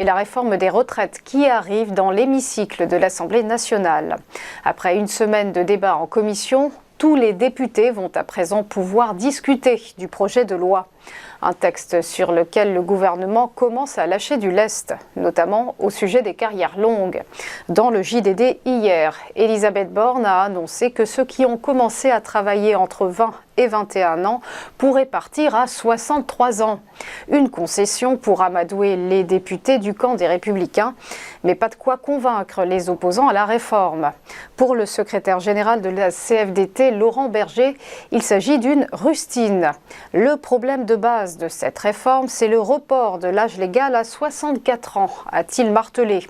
et la réforme des retraites qui arrive dans l'hémicycle de l'Assemblée nationale. Après une semaine de débat en commission, tous les députés vont à présent pouvoir discuter du projet de loi. Un texte sur lequel le gouvernement commence à lâcher du lest, notamment au sujet des carrières longues. Dans le JDD hier, Elisabeth Borne a annoncé que ceux qui ont commencé à travailler entre 20 et 21 ans pourraient partir à 63 ans. Une concession pour amadouer les députés du camp des Républicains, mais pas de quoi convaincre les opposants à la réforme. Pour le secrétaire général de la CFDT, Laurent Berger, il s'agit d'une rustine. Le problème de base de cette réforme, c'est le report de l'âge légal à 64 ans, a-t-il martelé.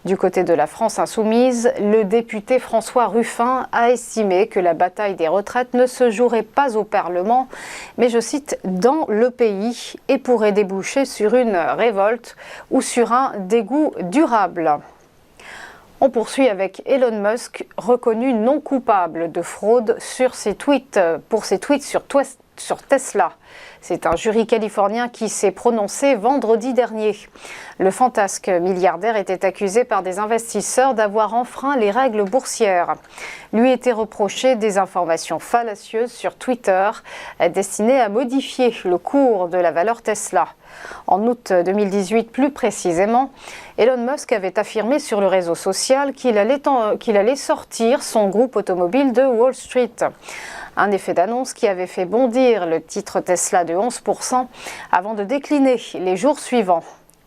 Du côté de la France insoumise, le député François Ruffin a estimé que la bataille des retraites ne se jouerait pas au Parlement, mais, je cite, « dans le pays » et pourrait déboucher sur une révolte ou sur un dégoût durable. On poursuit avec Elon Musk, reconnu non coupable de fraude pour ses tweets sur Tesla. C'est un jury californien qui s'est prononcé vendredi dernier. Le fantasque milliardaire était accusé par des investisseurs d'avoir enfreint les règles boursières. Lui était reproché des informations fallacieuses sur Twitter destinées à modifier le cours de la valeur Tesla. En août 2018, plus précisément, Elon Musk avait affirmé sur le réseau social qu'il allait sortir son groupe automobile de Wall Street. Un effet d'annonce qui avait fait bondir le titre Tesla de 11% avant de décliner les jours suivants.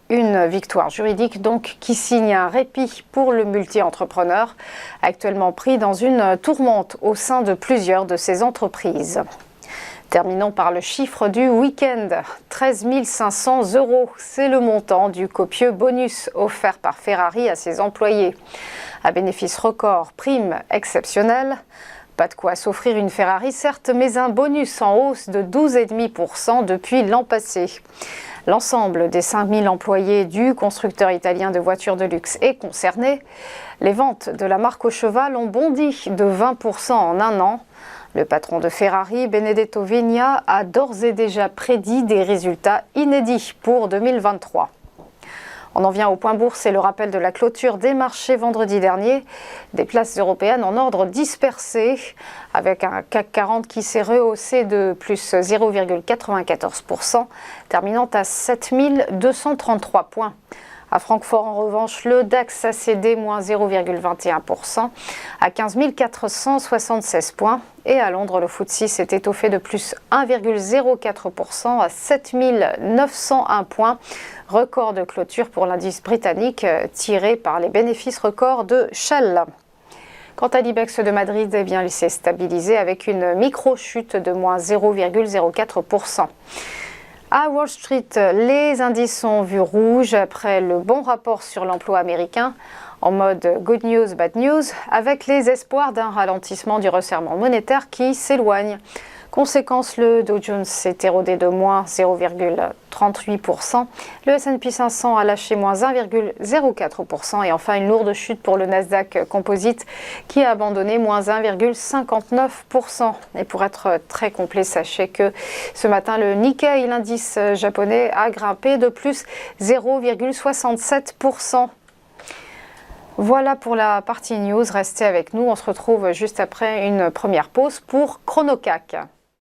Une victoire juridique donc qui signe un répit pour le multi-entrepreneur, actuellement pris dans une tourmente au sein de plusieurs de ses entreprises. Terminons par le chiffre du week-end. 13 500 €, c'est le montant du copieux bonus offert par Ferrari à ses employés. À bénéfice record, prime exceptionnelle. Pas de quoi s'offrir une Ferrari, certes, mais un bonus en hausse de 12,5% depuis l'an passé. L'ensemble des 5 000 employés du constructeur italien de voitures de luxe est concerné. Les ventes de la marque au cheval ont bondi de 20% en un an. Le patron de Ferrari, Benedetto Vigna, a d'ores et déjà prédit des résultats inédits pour 2023. On en vient au point bourse et le rappel de la clôture des marchés vendredi dernier. Des places européennes en ordre dispersé, avec un CAC 40 qui s'est rehaussé de plus 0,94%, terminant à 7 233 points. À Francfort, en revanche, le DAX a cédé moins 0,21% à 15 476 points. Et à Londres, le FTSE s'est étoffé de plus 1,04% à 7 901 points. Record de clôture pour l'indice britannique tiré par les bénéfices records de Shell. Quant à l'IBEX de Madrid, eh bien, il s'est stabilisé avec une micro-chute de moins 0,04%. À Wall Street, les indices ont vu rouge après le bon rapport sur l'emploi américain, en mode good news, bad news, avec les espoirs d'un ralentissement du resserrement monétaire qui s'éloigne. Conséquence, le Dow Jones s'est érodé de moins 0,38%, le S&P 500 a lâché moins 1,04% et enfin une lourde chute pour le Nasdaq Composite qui a abandonné moins 1,59%. Et pour être très complet, sachez que ce matin, le Nikkei, l'indice japonais, a grimpé de plus 0,67%. Voilà pour la partie news, restez avec nous, on se retrouve juste après une première pause pour ChronoCAC.